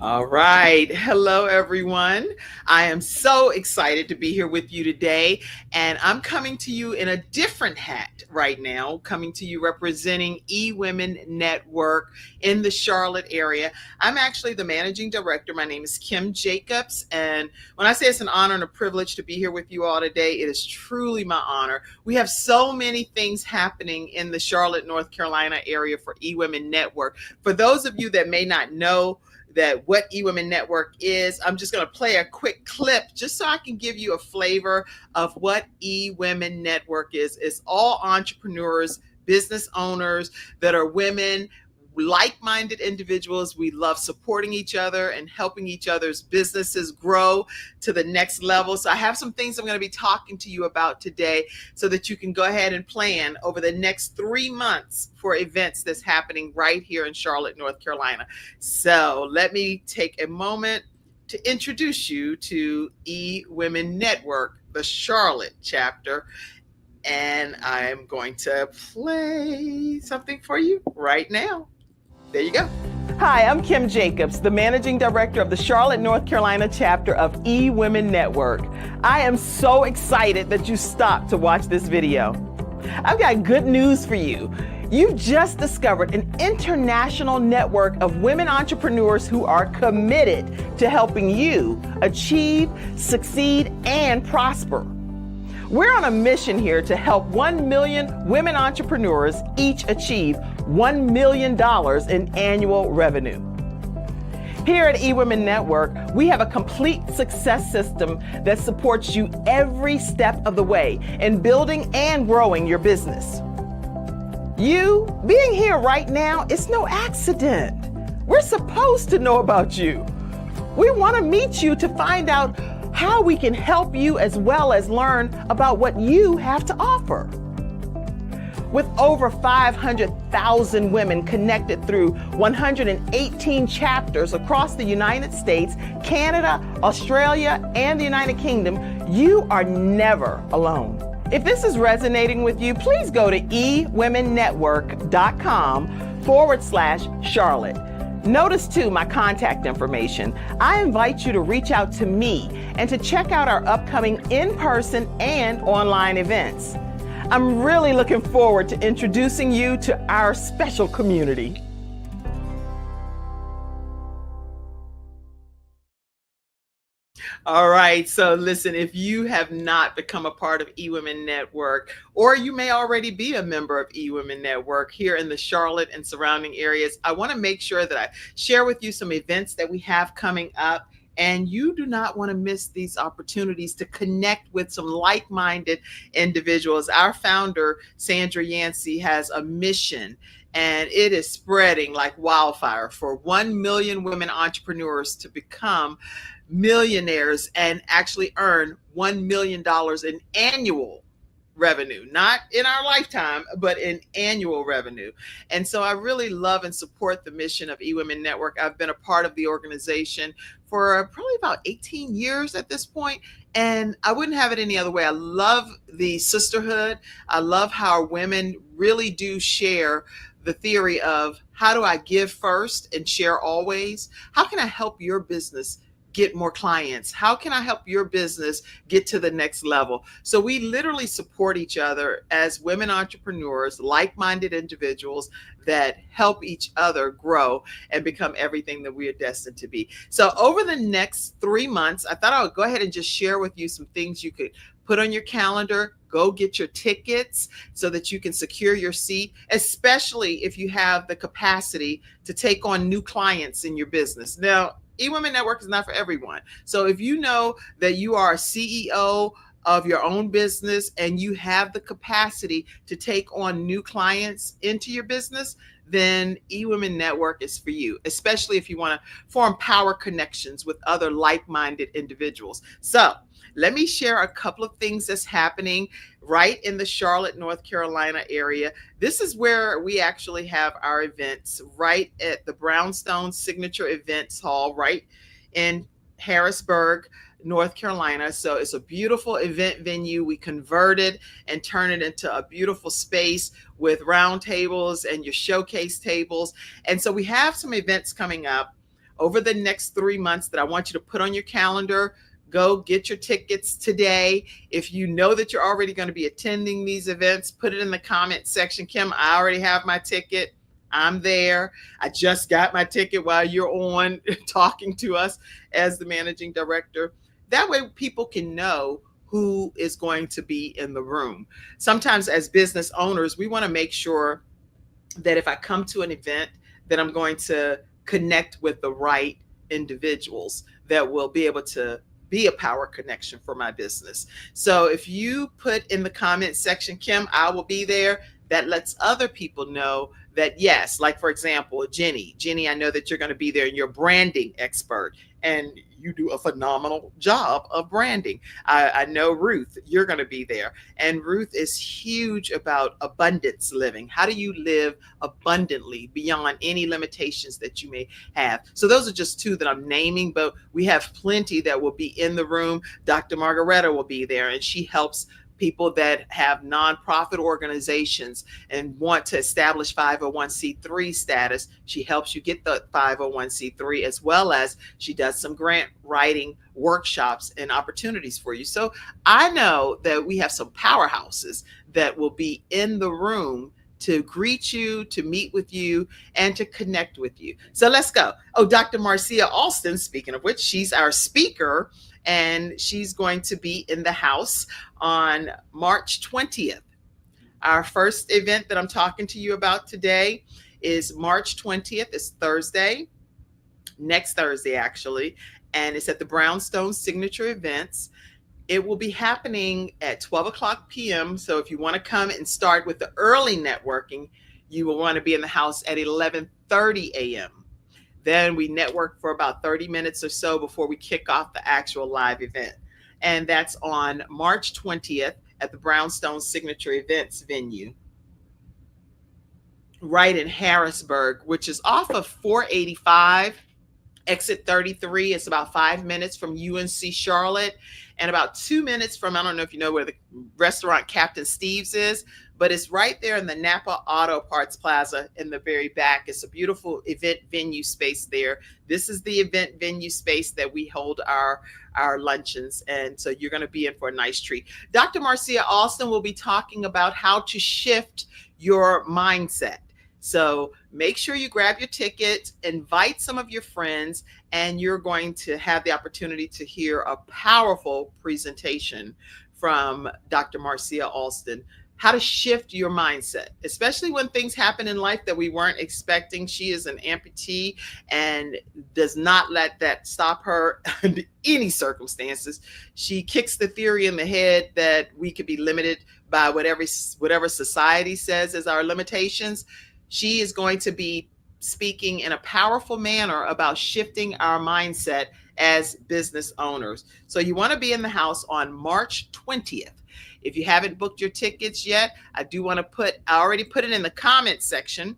All right. Hello, everyone. I am so excited to be here with you today. And I'm coming to you in a different hat right now, coming to you representing eWomen Network in the Charlotte area. I'm actually the managing director. My name is Kim Jacobs. And when I say it's an honor and a privilege to be here with you all today, it is truly my honor. We have so many things happening in the Charlotte, North Carolina area for eWomen Network. For those of you that may not know, that what eWomen Network is. I'm just going to play a quick clip just so I can give you a flavor of what eWomen Network is. It's all entrepreneurs, business owners that are women, like-minded individuals. We love supporting each other and helping each other's businesses grow to the next level. So I have some things I'm going to be talking to you about today so that you can go ahead and plan over the next 3 months for events that's happening right here in Charlotte, North Carolina. So let me take a moment to introduce you to eWomen Network, the Charlotte chapter. And I'm going to play something for you right now. There you go. Hi, I'm Kim Jacobs, the Managing Director of the Charlotte, North Carolina chapter of eWomen Network. I am so excited that you stopped to watch this video. I've got good news for you. You've just discovered an international network of women entrepreneurs who are committed to helping you achieve, succeed, and prosper. We're on a mission here to help 1 million women entrepreneurs each achieve $1 million in annual revenue. Here at eWomen Network, we have a complete success system that supports you every step of the way in building and growing your business. You being here right now is no accident. We're supposed to know about you. We want to meet you to find out how we can help you as well as learn about what you have to offer. With over 500,000 women connected through 118 chapters across the United States, Canada, Australia, and the United Kingdom, you are never alone. If this is resonating with you, please go to eWomenNetwork.com/Charlotte. Notice too my contact information. I invite you to reach out to me and to check out our upcoming in-person and online events. I'm really looking forward to introducing you to our special community. All right. So listen, if you have not become a part of eWomen Network, or you may already be a member of eWomen Network here in the Charlotte and surrounding areas, I want to make sure that I share with you some events that we have coming up. And you do not want to miss these opportunities to connect with some like-minded individuals. Our founder, SANDRA YANCEY, has a mission, and it is spreading like wildfire for 1 million women entrepreneurs to become millionaires and actually earn $1 million in annual revenue, not in our lifetime, but in annual revenue. And so I really love and support the mission of eWomen Network. I've been a part of the organization for probably about 18 years at this point, and I wouldn't have it any other way. I love the sisterhood. I love how women really do share the theory of how do I give first and share always? How can I help your business get more clients? How can I help your business get to the next level? So we literally support each other as women entrepreneurs, like-minded individuals that help each other grow and become everything that we are destined to be. So over the next 3 months, I thought I would go ahead and just share with you some things you could put on your calendar. Go get your tickets so that you can secure your seat, especially if you have the capacity to take on new clients in your business. Now, eWomen Network is not for everyone. So if you know that you are a CEO of your own business and you have the capacity to take on new clients into your business, then eWomen Network is for you, especially if you want to form power connections with other like-minded individuals. So let me share a couple of things that's happening right in the Charlotte, North Carolina area. This is where we actually have our events, right at the Brownstone Signature Events Hall, right in Harrisburg, North Carolina. So it's a beautiful event venue. We converted and turn it into a beautiful space with round tables and your showcase tables. And so we have some events coming up over the next 3 months that I want you to put on your calendar. Go get your tickets today. If you know that you're already going to be attending these events, put it in the comment section. Kim, I already have my ticket. I'm there. I just got my ticket while you're on talking to us as the managing director. That way people can know who is going to be in the room. Sometimes as business owners, we want to make sure that if I come to an event, that I'm going to connect with the right individuals that will be able to be a power connection for my business. So if you put in the comment section, Kim, I will be there, that lets other people know that yes, like for example, Jenny, I know that you're going to be there and you're a branding expert and you do a phenomenal job of branding. I know Ruth, you're going to be there. And Ruth is huge about abundance living. How do you live abundantly beyond any limitations that you may have? So those are just two that I'm naming, but we have plenty that will be in the room. Dr. Margaretta will be there, and she helps people that have nonprofit organizations and want to establish 501c3 status. She helps you get the 501c3, as well as she does some grant writing workshops and opportunities for you. So I know that we have some powerhouses that will be in the room to greet you, to meet with you, and to connect with you. So let's go. Oh, Dr. Marcia Alston, speaking of which, she's our speaker, and she's going to be in the house on March 20th. Our first event that I'm talking to you about today is March 20th. It's Thursday, next Thursday actually, and it's at the Brownstone Signature Events. It will be happening at 12 o'clock p.m. So if you want to come and start with the early networking, you will want to be in the house at 11:30 a.m. Then we network for about 30 minutes or so before we kick off the actual live event. And that's on March 20th at the Brownstone Signature Events venue, right in Harrisburg, which is off of 485, exit 33. It's about 5 minutes from UNC Charlotte and about 2 minutes from, I don't know if you know where the restaurant Captain Steve's is, but it's right there in the Napa Auto Parts Plaza in the very back. It's a beautiful event venue space there. This is the event venue space that we hold our luncheons. And so you're going to be in for a nice treat. Dr. Marcia Alston will be talking about how to shift your mindset. So make sure you grab your ticket, invite some of your friends, and you're going to have the opportunity to hear a powerful presentation from Dr. Marcia Alston. How to shift your mindset, especially when things happen in life that we weren't expecting. She is an amputee and does not let that stop her under any circumstances. She kicks the theory in the head that we could be limited by whatever society says is our limitations. She is going to be speaking in a powerful manner about shifting our mindset as business owners. So you want to be in the house on March 20th. If you haven't booked your tickets yet, I already put it in the comment section,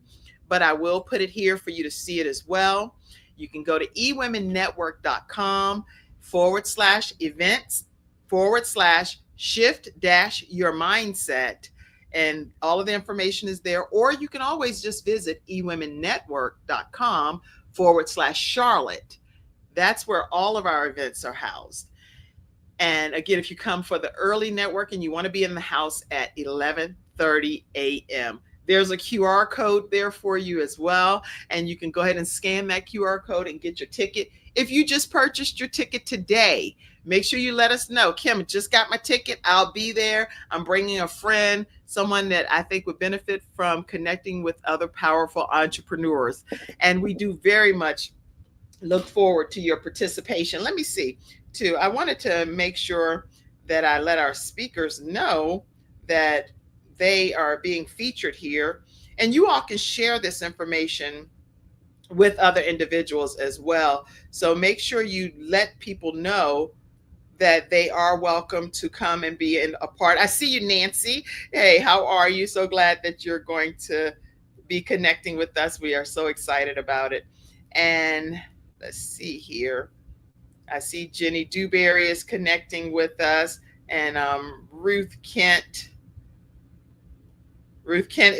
but I will put it here for you to see it as well. You can go to ewomennetwork.com/events/shift-your mindset. And all of the information is there. Or you can always just visit ewomennetwork.com/Charlotte. That's where all of our events are housed. And again, if you come for the early networking, you want to be in the house at 11:30 a.m. There's a QR code there for you as well. And you can go ahead and scan that QR code and get your ticket. If you just purchased your ticket today, make sure you let us know. Kim, just got my ticket. I'll be there. I'm bringing a friend, someone that I think would benefit from connecting with other powerful entrepreneurs. And we do very much look forward to your participation. Let me see, too. I wanted to make sure that I let our speakers know that they are being featured here. And you all can share this information with other individuals as well. So make sure you let people know that they are welcome to come and be a part. I see you, Nancy. Hey, how are you? So glad that you're going to be connecting with us. We are so excited about it. And let's see here. I see Jenny Dewberry is connecting with us, and Ruth Kent. Ruth Kent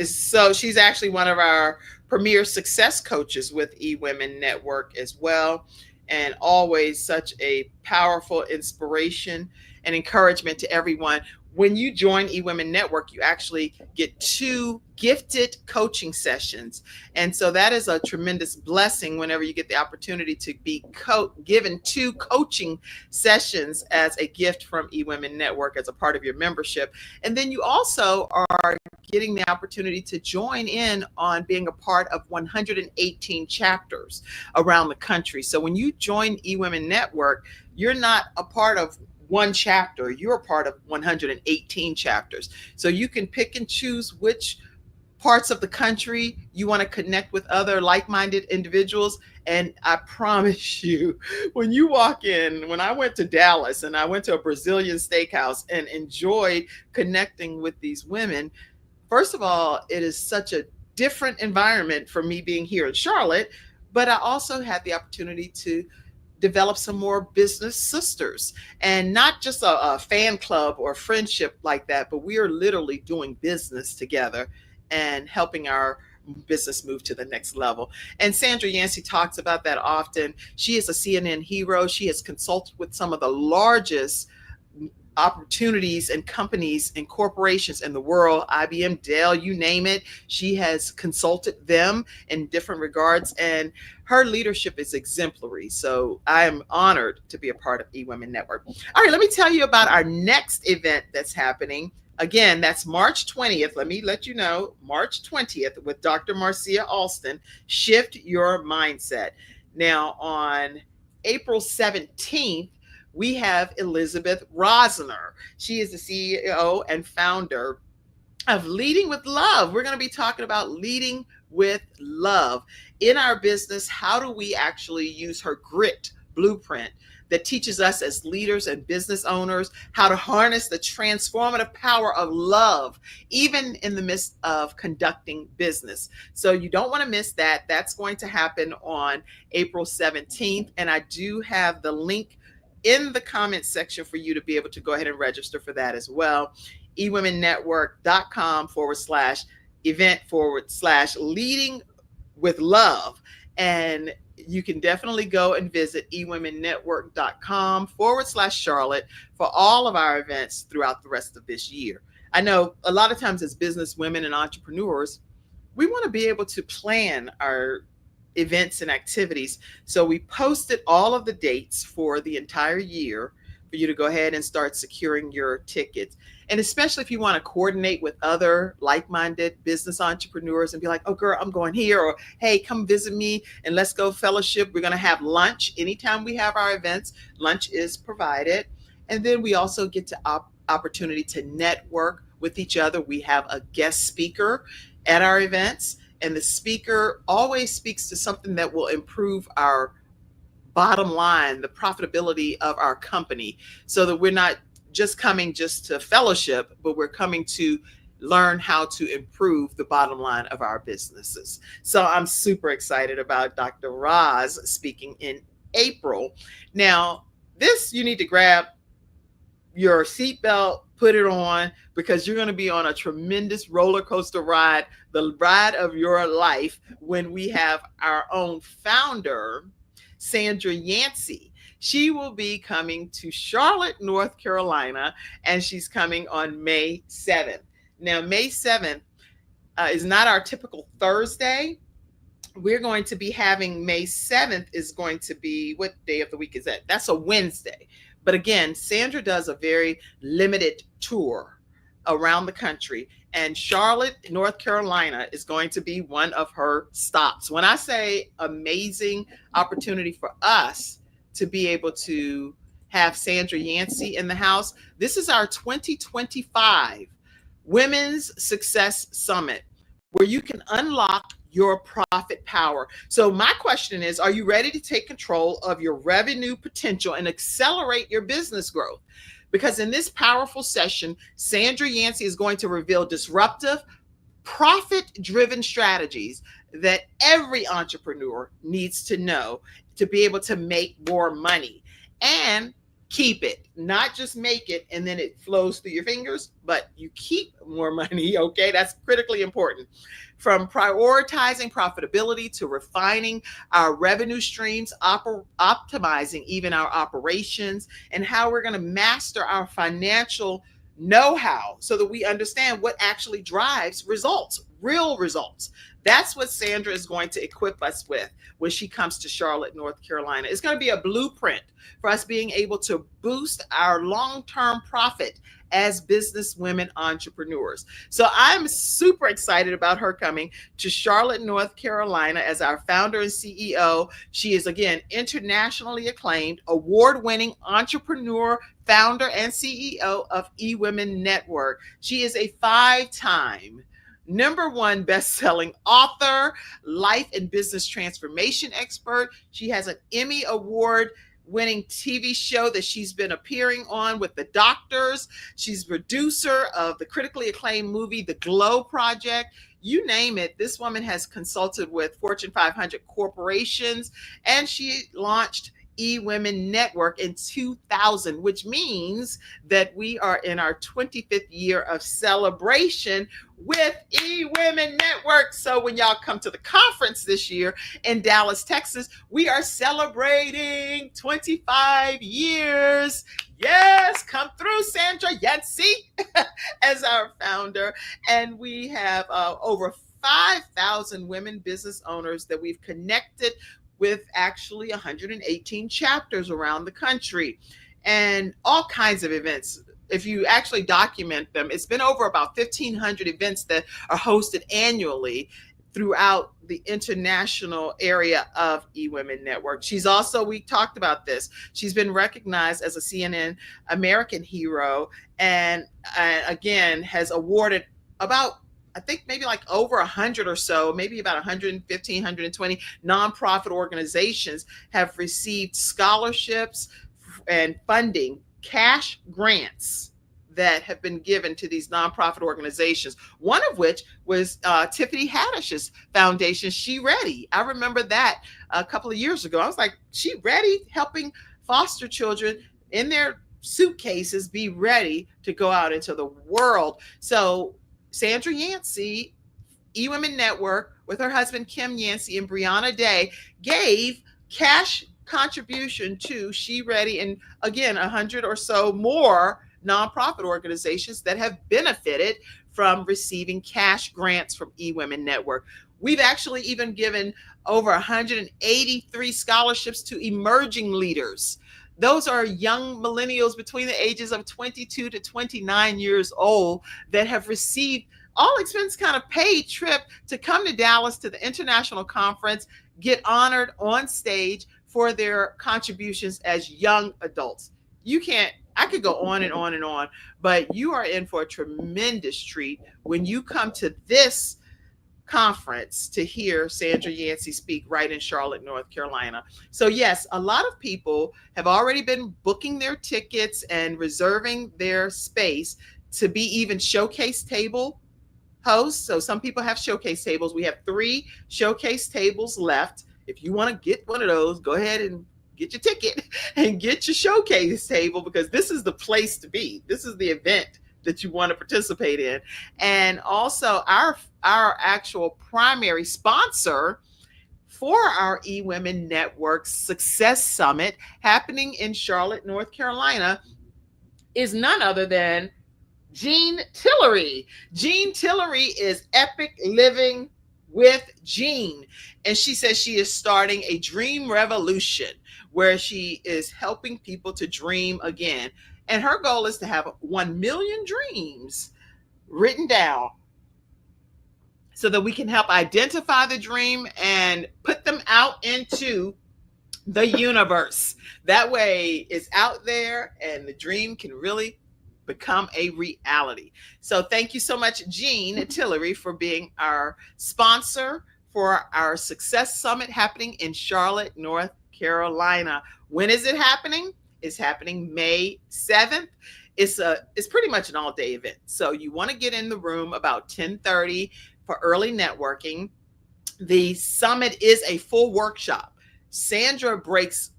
she's actually one of our premier success coaches with eWomen Network as well. And always such a powerful inspiration and encouragement to everyone. When you join eWomen Network, you actually get 2 gifted coaching sessions. And so that is a tremendous blessing whenever you get the opportunity to be given 2 coaching sessions as a gift from eWomen Network as a part of your membership. And then you also are getting the opportunity to join in on being a part of 118 chapters around the country. So when you join eWomen Network, you're not a part of one chapter, you're a part of 118 chapters. So you can pick and choose which parts of the country you want to connect with other like-minded individuals. And I promise you, when you walk in, when I went to Dallas and I went to a Brazilian steakhouse and enjoyed connecting with these women, first of all, it is such a different environment for me being here in Charlotte, but I also had the opportunity to develop some more business sisters, and not just a fan club or friendship like that, but we are literally doing business together and helping our business move to the next level. And Sandra Yancey talks about that often. She is a CNN hero. She has consulted with some of the largest opportunities and companies and corporations in the world, IBM, Dell, you name it. She has consulted them in different regards, and her leadership is exemplary. So I am honored to be a part of eWomen Network. All right, let me tell you about our next event that's happening. Again, that's March 20th. Let me let you know, March 20th with Dr. Marcia Alston, Shift Your Mindset. Now, on April 17th, we have Elizabeth Rosner. She is the CEO and founder of Leading with Love. We're going to be talking about leading with love in our business. How do we actually use her grit blueprint that teaches us as leaders and business owners how to harness the transformative power of love, even in the midst of conducting business. So you don't want to miss that. That's going to happen on April 17th. And I do have the link in the comment section for you to be able to go ahead and register for that as well. ewomennetwork.com/event/leading with love. And you can definitely go and visit ewomennetwork.com/Charlotte for all of our events throughout the rest of this year. I know a lot of times as business women and entrepreneurs, we want to be able to plan our events and activities. So we posted all of the dates for the entire year for you to go ahead and start securing your tickets. And especially if you want to coordinate with other like-minded business entrepreneurs and be like, oh girl, I'm going here, or hey, come visit me and let's go fellowship. We're going to have lunch. Anytime we have our events, lunch is provided. And then we also get to opportunity to network with each other. We have a guest speaker at our events, and the speaker always speaks to something that will improve our bottom line, the profitability of our company, so that we're not just coming just to fellowship, but we're coming to learn how to improve the bottom line of our businesses. So I'm super excited about Dr. Roz speaking in April. Now, this, you need to grab your seatbelt, put it on, because you're going to be on a tremendous roller coaster ride, the ride of your life, when we have our own founder, Sandra Yancey. She will be coming to Charlotte, North Carolina, and she's coming on May 7th. Now, May 7th is not our typical Thursday. We're going to be having May 7th is going to be, what day of the week is that? That's a Wednesday. But again, Sandra does a very limited tour around the country, and Charlotte, North Carolina is going to be one of her stops. When I say amazing opportunity for us to be able to have Sandra Yancey in the house, this is our 2025 Women's Success Summit, where you can unlock your profit power. So my question is, are you ready to take control of your revenue potential and accelerate your business growth? Because in this powerful session, Sandra Yancey is going to reveal disruptive, profit-driven strategies that every entrepreneur needs to know to be able to make more money. And keep it, not just make it and then it flows through your fingers, but you keep more money. Okay, that's critically important. From prioritizing profitability to refining our revenue streams, optimizing even our operations, and how we're going to master our financial know-how so that we understand what actually drives results, real results. That's what Sandra is going to equip us with when she comes to Charlotte, North Carolina. It's going to be a blueprint for us being able to boost our long-term profit as business women entrepreneurs. So I'm super excited about her coming to Charlotte, North Carolina as our founder and CEO. She is, again, internationally acclaimed, award-winning entrepreneur, founder, and CEO of eWomen Network. She is a 5-time #1 best-selling author, life and business transformation expert. She has an Emmy Award-winning TV show that she's been appearing on with the doctors. She's producer of the critically acclaimed movie, The Glow Project. You name it, this woman has consulted with Fortune 500 corporations, and she launched eWomen Network in 2000, which means that we are in our 25th year of celebration with eWomen Network. So when y'all come to the conference this year in Dallas, Texas, we are celebrating 25 years. Yes, come through, Sandra YANCEY as our founder. And we have over 5,000 women business owners that we've connected with, actually 118 chapters around the country, and all kinds of events. If you actually document them, it's been over about 1,500 events that are hosted annually throughout the international area of eWomen Network. She's also, we talked about this, she's been recognized as a CNN American hero, and again, has awarded about, I think maybe like over 100 or so, maybe about 115, 120 nonprofit organizations have received scholarships and funding, cash grants that have been given to these nonprofit organizations. One of which was Tiffany Haddish's foundation, She Ready. I remember that a couple of years ago. I was like, She Ready, helping foster children in their suitcases be ready to go out into the world. So Sandra YANCEY, eWomen Network, with her husband Kim YANCEY and Brianna Day, gave cash contribution to She Ready, and again, 100 or so more nonprofit organizations that have benefited from receiving cash grants from eWomen Network. We've actually even given over 183 scholarships to emerging leaders. Those are young millennials between the ages of 22 to 29 years old that have received all expense kind of paid trip to come to Dallas to the international conference, get honored on stage for their contributions as young adults. I could go on and on and on, but you are in for a tremendous treat when you come to this conference to hear Sandra YANCEY speak right in Charlotte, North Carolina. So yes, a lot of people have already been booking their tickets and reserving their space to be even showcase table hosts. So some people have showcase tables. We have 3 showcase tables left. If you want to get one of those, go ahead and get your ticket and get your showcase table, because this is the place to be. This is the event that you want to participate in. And also our actual primary sponsor for our eWomen Network Success Summit happening in Charlotte, North Carolina is none other than Jean Tillery. Jean Tillery is Epic Living with Jean. And she says she is starting a dream revolution where she is helping people to dream again. And her goal is to have 1 million dreams written down so that we can help identify the dream and put them out into the universe. That way it's out there and the dream can really become a reality. So thank you so much, Jean Tillery, for being our sponsor for our Success Summit happening in Charlotte, North Carolina. When is it happening? It's happening May 7th. It's pretty much an all-day event. So you want to get in the room about 10:30 for early networking. The summit is a full workshop. Sandra breaks,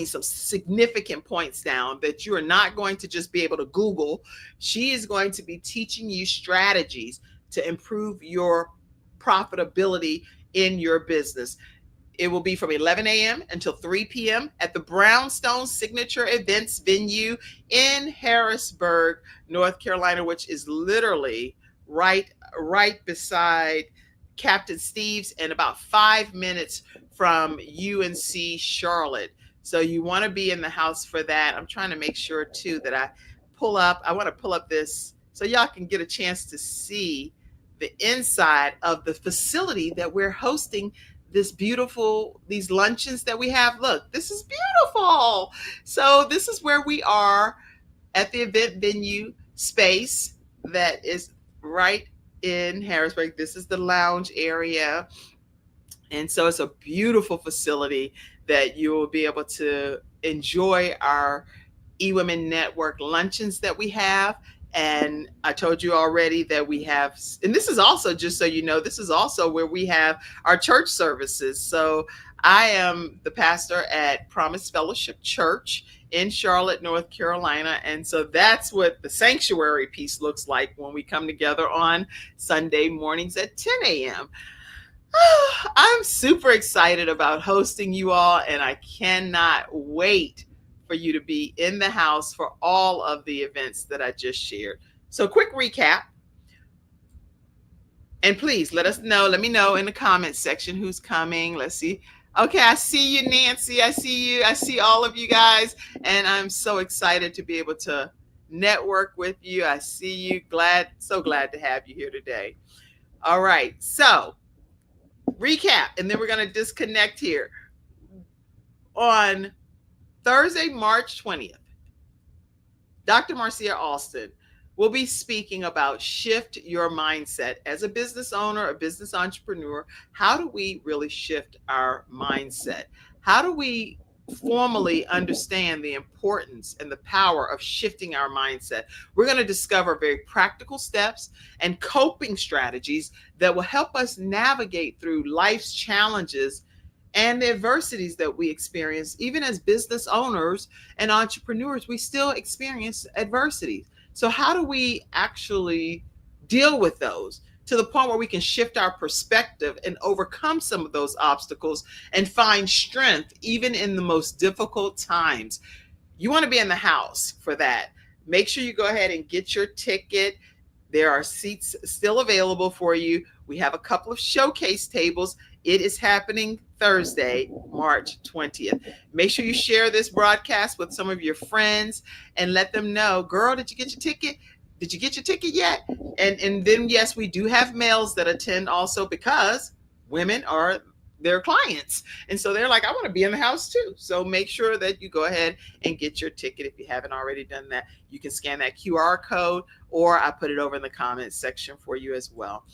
some significant points down that you are not going to just be able to Google. She is going to be teaching you strategies to improve your profitability in your business. It will be from 11 a.m. until 3 p.m. at the Brownstone Signature Events venue in Harrisburg, North Carolina, which is literally right beside Captain Steve's and about 5 minutes from UNC Charlotte. So you want to be in the house for that. I'm trying to make sure too that I want to pull up this so y'all can get a chance to see the inside of the facility that we're hosting these luncheons that we have. Look, this is beautiful. So this is where we are at the event venue space that is right in Harrisburg. This is the lounge area. And so it's a beautiful facility that you will be able to enjoy our eWomen Network luncheons that we have. And I told you already that we have, and this is also, just so you know, this is also where we have our church services. So I am the pastor at Promise Fellowship Church in Charlotte, North Carolina. And so that's what the sanctuary piece looks like when we come together on Sunday mornings at 10 a.m. I'm super excited about hosting you all, and I cannot wait for you to be in the house for all of the events that I just shared. So quick recap. And please let me know in the comments section who's coming. Let's see. Okay, I see you, Nancy. I see you. I see all of you guys. And I'm so excited to be able to network with you. I see you. So glad to have you here today. All right. So recap, and then we're going to disconnect here. On Thursday, March 20th, Dr. Marcia Alston will be speaking about shift your mindset. As a business owner, a business entrepreneur, how do we really shift our mindset? How do we formally understand the importance and the power of shifting our mindset? We're going to discover very practical steps and coping strategies that will help us navigate through life's challenges and the adversities that we experience. Even as business owners and entrepreneurs, we still experience adversities. So how do we actually deal with those to the point where we can shift our perspective and overcome some of those obstacles and find strength even in the most difficult times? You want to be in the house for that. Make sure you go ahead and get your ticket. There are seats still available for you. We have a couple of showcase tables. It is happening Thursday, March 20th. Make sure you share this broadcast with some of your friends and let them know, girl, did you get your ticket? Did you get your ticket yet? And then, yes, we do have males that attend also, because women are their clients. And so they're like, I want to be in the house too. So make sure that you go ahead and get your ticket. If you haven't already done that, you can scan that QR code, or I put it over in the comments section for you as well.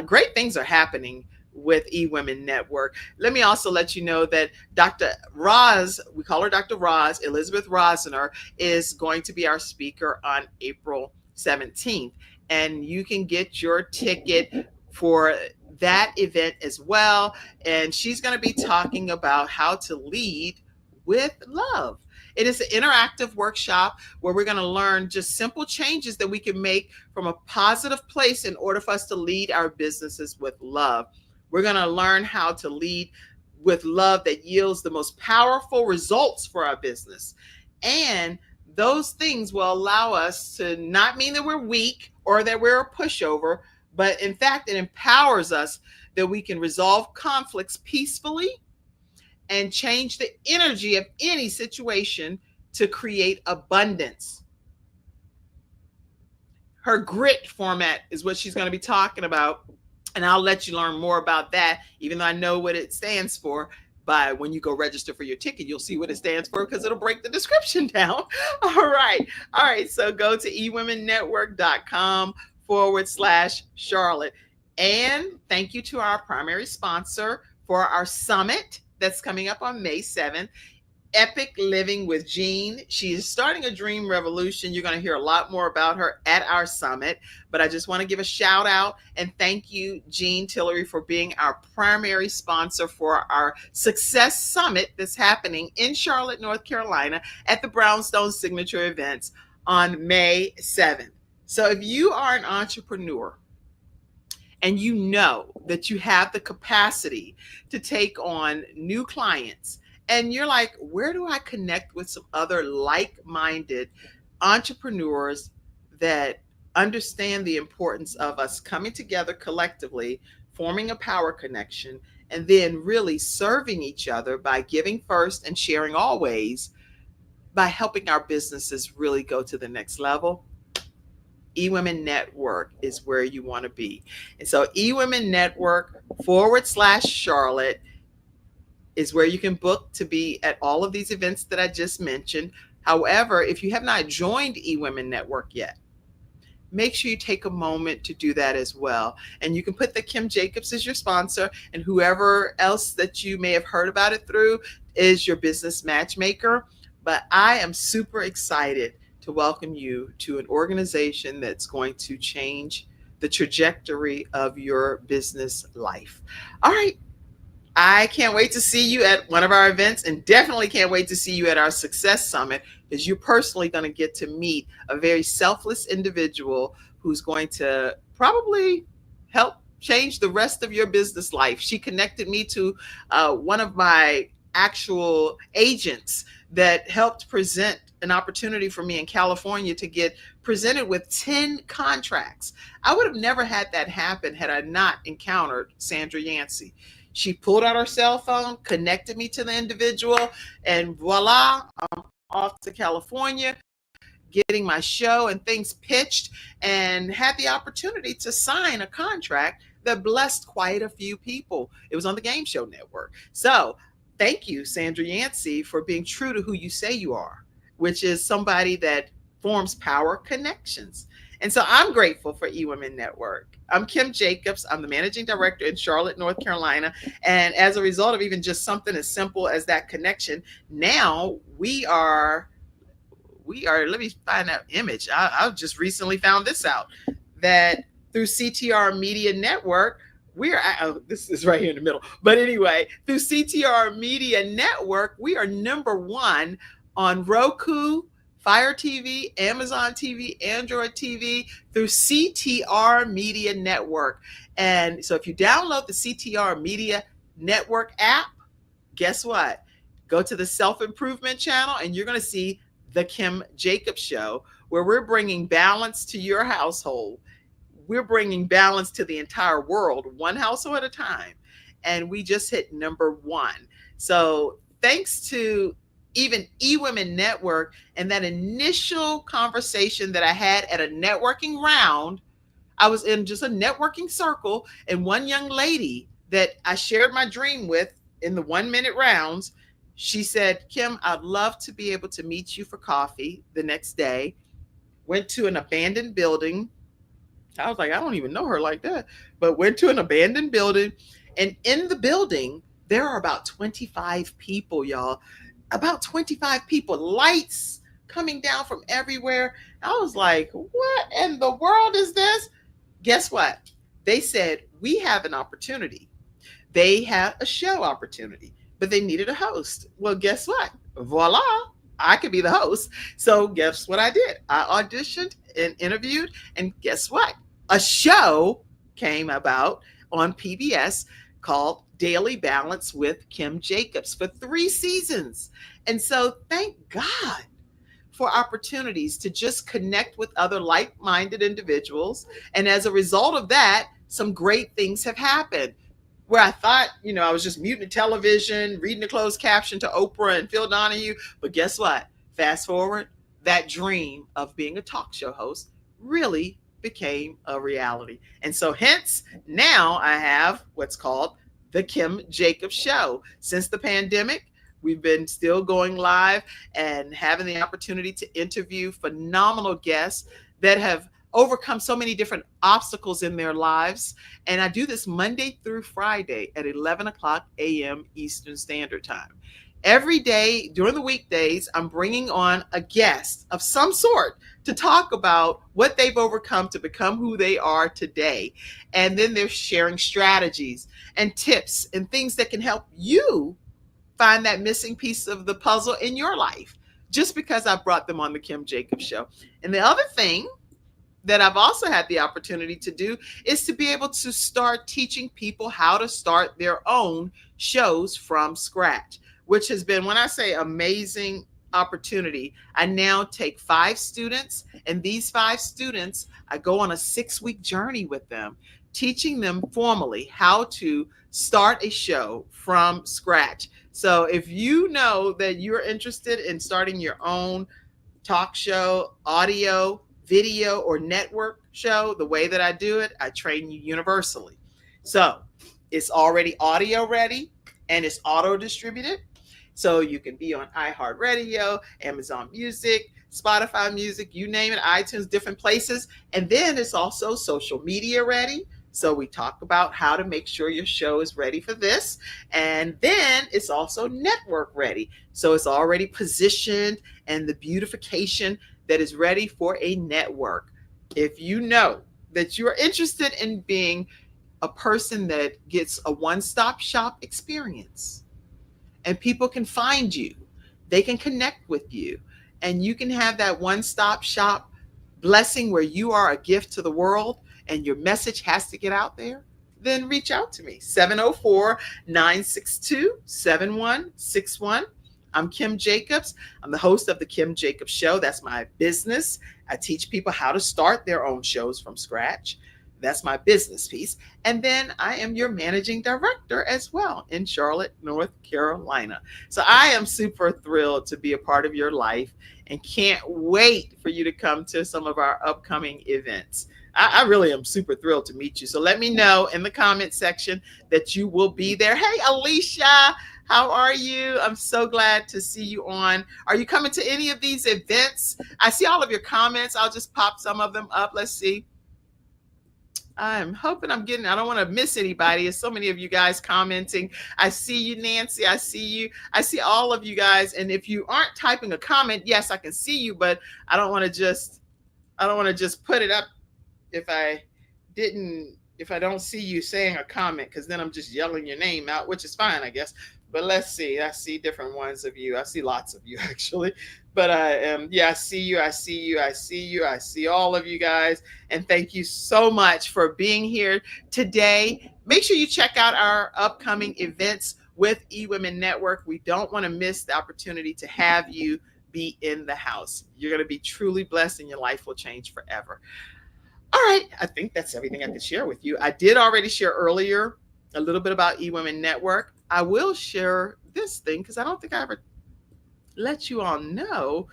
Great things are happening with eWomen Network. Let me also let you know that Dr. Roz, we call her Dr. Roz, Elizabeth Rosner, is going to be our speaker on April 17th. And you can get your ticket for that event as well. And she's going to be talking about how to lead with love. It is an interactive workshop where we're going to learn just simple changes that we can make from a positive place in order for us to lead our businesses with love. We're going to learn how to lead with love that yields the most powerful results for our business. And those things will allow us to not mean that we're weak or that we're a pushover, but in fact, it empowers us that we can resolve conflicts peacefully and change the energy of any situation to create abundance. Her grit format is what she's going to be talking about. And I'll let you learn more about that, even though I know what it stands for. But when you go register for your ticket, you'll see what it stands for, because it'll break the description down. All right. So go to ewomennetwork.com/Charlotte. And thank you to our primary sponsor for our summit that's coming up on May 7th. Epic Living with Jean. She is starting a dream revolution. You're going to hear a lot more about her at our summit, but I just want to give a shout out and thank you, Jean Tillery, for being our primary sponsor for our Success Summit that's happening in Charlotte, North Carolina at the Brownstone Signature Events on May 7th. So if you are an entrepreneur and you know that you have the capacity to take on new clients, and you're like, where do I connect with some other like-minded entrepreneurs that understand the importance of us coming together collectively, forming a power connection, and then really serving each other by giving first and sharing always, by helping our businesses really go to the next level? eWomen Network is where you want to be. And so eWomen Network /Charlotte is where you can book to be at all of these events that I just mentioned. However, if you have not joined eWomen Network yet, make sure you take a moment to do that as well. And you can put the Kim Jacobs as your sponsor, and whoever else that you may have heard about it through is your business matchmaker. But I am super excited to welcome you to an organization that's going to change the trajectory of your business life. All right. I can't wait to see you at one of our events, and definitely can't wait to see you at our Success Summit, because you're personally going to get to meet a very selfless individual who's going to probably help change the rest of your business life. She connected me to one of my actual agents that helped present an opportunity for me in California to get presented with 10 contracts. I would have never had that happen had I not encountered Sandra YANCEY. She pulled out her cell phone, connected me to the individual, and voila, I'm off to California, getting my show and things pitched, and had the opportunity to sign a contract that blessed quite a few people. It was on the Game Show Network. So thank you, Sandra YANCEY, for being true to who you say you are, which is somebody that forms power connections. And so I'm grateful for eWomen Network. I'm Kim Jacobs. I'm the managing director in Charlotte, North Carolina. And as a result of even just something as simple as that connection, now we are, let me find that image. I just recently found this out, that through CTR Media Network, this is right here in the middle. But anyway, through CTR Media Network, we are #1 on Roku, Fire TV, Amazon TV, Android TV, through CTR Media Network. And so if you download the CTR Media Network app, guess what? Go to the self-improvement channel and you're going to see The Kim Jacobs Show, where we're bringing balance to your household. We're bringing balance to the entire world, one household at a time. And we just hit #1. So thanks to even eWomen Network and that initial conversation that I had at a networking round, I was in just a networking circle, and one young lady that I shared my dream with in the 1-minute rounds, she said, Kim, I'd love to be able to meet you for coffee the next day. Went to an abandoned building. I was like, I don't even know her like that, but went to an abandoned building. And in the building, there are about 25 people, y'all. About 25 people, lights coming down from everywhere. I was like, what in the world is this? Guess what? They said, we have an opportunity. They had a show opportunity, but they needed a host. Well, guess what? Voila, I could be the host. So guess what I did? I auditioned and interviewed, and guess what? A show came about on PBS called Daily Balance with Kim Jacobs for 3 seasons. And so thank God for opportunities to just connect with other like-minded individuals. And as a result of that, some great things have happened. Where I thought, I was just muting the television, reading the closed caption to Oprah and Phil Donahue. But guess what? Fast forward, that dream of being a talk show host really became a reality. And so hence, now I have what's called The Kim Jacobs Show. Since the pandemic, we've been still going live and having the opportunity to interview phenomenal guests that have overcome so many different obstacles in their lives. And I do this Monday through Friday at 11 o'clock a.m. Eastern Standard Time. Every day during the weekdays, I'm bringing on a guest of some sort to talk about what they've overcome to become who they are today. And then they're sharing strategies and tips and things that can help you find that missing piece of the puzzle in your life, just because I brought them on the Kim Jacobs Show. And the other thing that I've also had the opportunity to do is to be able to start teaching people how to start their own shows from scratch, which has been, when I say amazing opportunity, I now take 5 students, and these 5 students, I go on a 6-week journey with them, teaching them formally how to start a show from scratch. So if you know that you're interested in starting your own talk show, audio, video, or network show, the way that I do it, I train you universally. So it's already audio ready and it's auto distributed. So you can be on iHeartRadio, Amazon Music, Spotify Music, you name it, iTunes, different places. And then it's also social media ready. So we talk about how to make sure your show is ready for this. And then it's also network ready. So it's already positioned and the beautification that is ready for a network. If you know that you're interested in being a person that gets a one-stop shop experience, and people can find you, they can connect with you, and you can have that one-stop shop blessing where you are a gift to the world and your message has to get out there, then reach out to me, 704-962-7161. I'm Kim Jacobs. I'm the host of the Kim Jacobs Show. That's my business. I teach people how to start their own shows from scratch. That's my business piece. And then I am your managing director as well in Charlotte, North Carolina. So I am super thrilled to be a part of your life and can't wait for you to come to some of our upcoming events. I really am super thrilled to meet you. So let me know in the comment section that you will be there. Hey, Alicia, how are you? I'm so glad to see you on. Are you coming to any of these events? I see all of your comments. I'll just pop some of them up. Let's see. I'm hoping I don't want to miss anybody. There's so many of you guys commenting. I see you, Nancy. I see you. I see all of you guys. And if you aren't typing a comment, yes, I can see you, but I don't want to just put it up if I don't see you saying a comment, because then I'm just yelling your name out, which is fine, I guess. But let's see. I see different ones of you. I see lots of you, actually. But I see you. I see you. I see you. I see all of you guys. And thank you so much for being here today. Make sure you check out our upcoming events with eWomen Network. We don't want to miss the opportunity to have you be in the house. You're going to be truly blessed and your life will change forever. All right. I think that's everything I could share with you. I did already share earlier a little bit about eWomen Network. I will share this thing because I don't think I ever let you all know.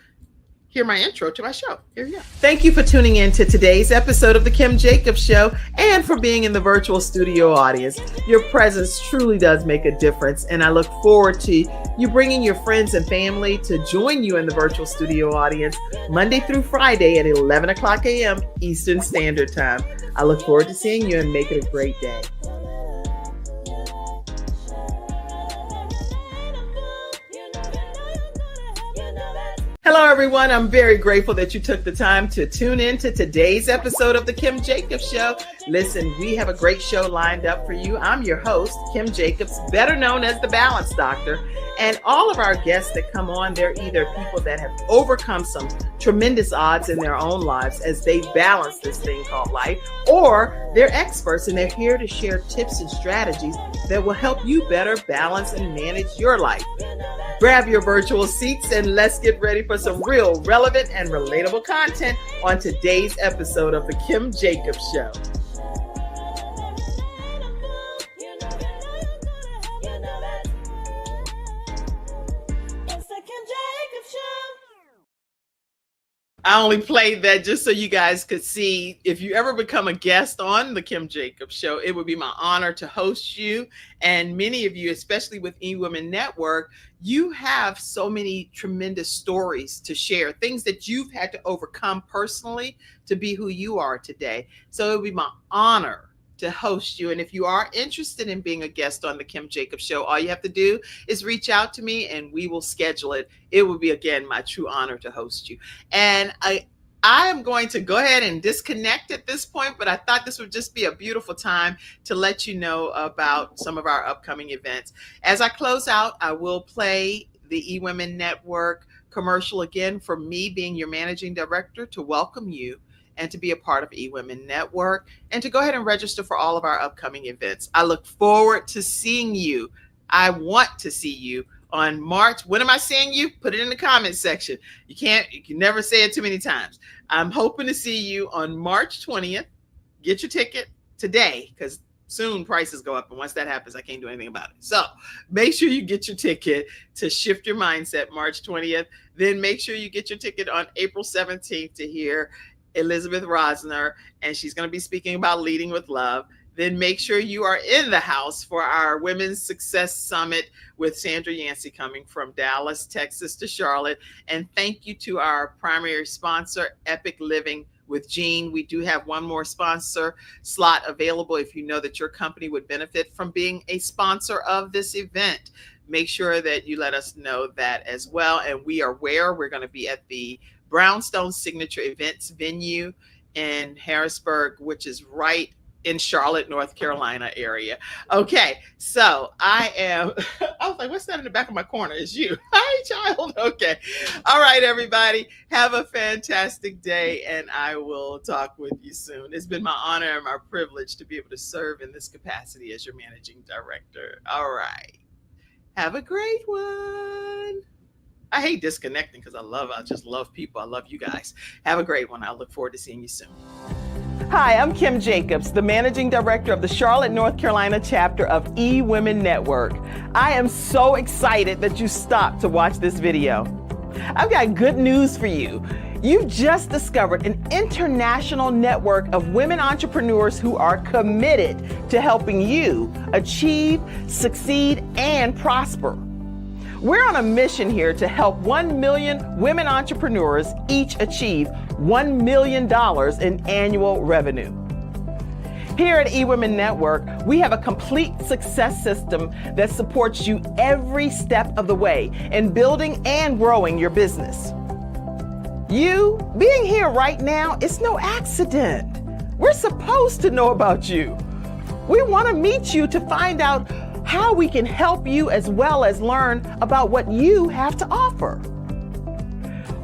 Hear my intro to my show. Here you go. Thank you for tuning in to today's episode of the Kim Jacobs Show and for being in the virtual studio audience. Your presence truly does make a difference, and I look forward to you bringing your friends and family to join you in the virtual studio audience Monday through Friday at 11 o'clock a.m. Eastern Standard Time. I look forward to seeing you and make it a great day. Hello, everyone. I'm very grateful that you took the time to tune in to today's episode of the Kim Jacobs Show. Listen, we have a great show lined up for you. I'm your host, Kim Jacobs, better known as the Balance Doctor. And all of our guests that come on, they're either people that have overcome some tremendous odds in their own lives as they balance this thing called life, or they're experts and they're here to share tips and strategies that will help you better balance and manage your life. Grab your virtual seats and let's get ready for some real relevant and relatable content on today's episode of the Kim Jacobs Show. I only played that just so you guys could see. If you ever become a guest on the Kim Jacobs Show, it would be my honor to host you. And many of you, especially with eWomen Network, you have so many tremendous stories to share, things that you've had to overcome personally to be who you are today. So it would be my honor to host you. And if you are interested in being a guest on the Kim Jacobs Show, all you have to do is reach out to me and we will schedule it. It will be, again, my true honor to host you. And I am going to go ahead and disconnect at this point, but I thought this would just be a beautiful time to let you know about some of our upcoming events. As I close out, I will play the eWomen Network commercial again for me being your managing director to welcome you and to be a part of eWomen Network and to go ahead and register for all of our upcoming events. I look forward to seeing you. I want to see you on March. When am I seeing you? Put it in the comments section. You can never say it too many times. I'm hoping to see you on March 20th. Get your ticket today, because soon prices go up. And once that happens, I can't do anything about it. So make sure you get your ticket to Shift Your Mindset March 20th. Then make sure you get your ticket on April 17th to hear Elizabeth Rosner, and she's going to be speaking about leading with love. Then make sure you are in the house for our Women's Success Summit with Sandra Yancey coming from Dallas, Texas to Charlotte. And thank you to our primary sponsor, Epic Living with Jean. We do have one more sponsor slot available if you know that your company would benefit from being a sponsor of this event. Make sure that you let us know that as well. And we are where we're going to be at the Brownstone Signature Events venue in Harrisburg, which is right in Charlotte, North Carolina area. Okay, so I was like, what's that in the back of my corner? It's you. Hi, child. Okay. All right, everybody. Have a fantastic day, and I will talk with you soon. It's been my honor and my privilege to be able to serve in this capacity as your managing director. All right. Have a great one. I hate disconnecting because I just love people. I love you guys. Have a great one. I look forward to seeing you soon. Hi, I'm Kim Jacobs, the Managing Director of the Charlotte, North Carolina chapter of eWomen Network. I am so excited that you stopped to watch this video. I've got good news for you. You've just discovered an international network of women entrepreneurs who are committed to helping you achieve, succeed, and prosper. We're on a mission here to help 1 million women entrepreneurs each achieve $1 million in annual revenue. Here at eWomen Network, we have a complete success system that supports you every step of the way in building and growing your business. You being here right now is no accident. We're supposed to know about you. We want to meet you to find out how we can help you as well as learn about what you have to offer.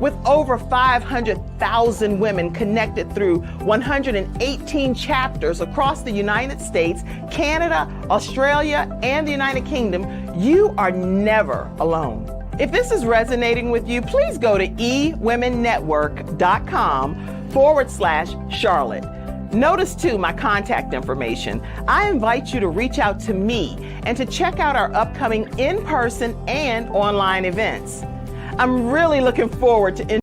With over 500,000 women connected through 118 chapters across the United States, Canada, Australia, and the United Kingdom, you are never alone. If this is resonating with you, please go to eWomenNetwork.com/Charlotte. Notice too my contact information. I invite you to reach out to me and to check out our upcoming in-person and online events. I'm really looking forward to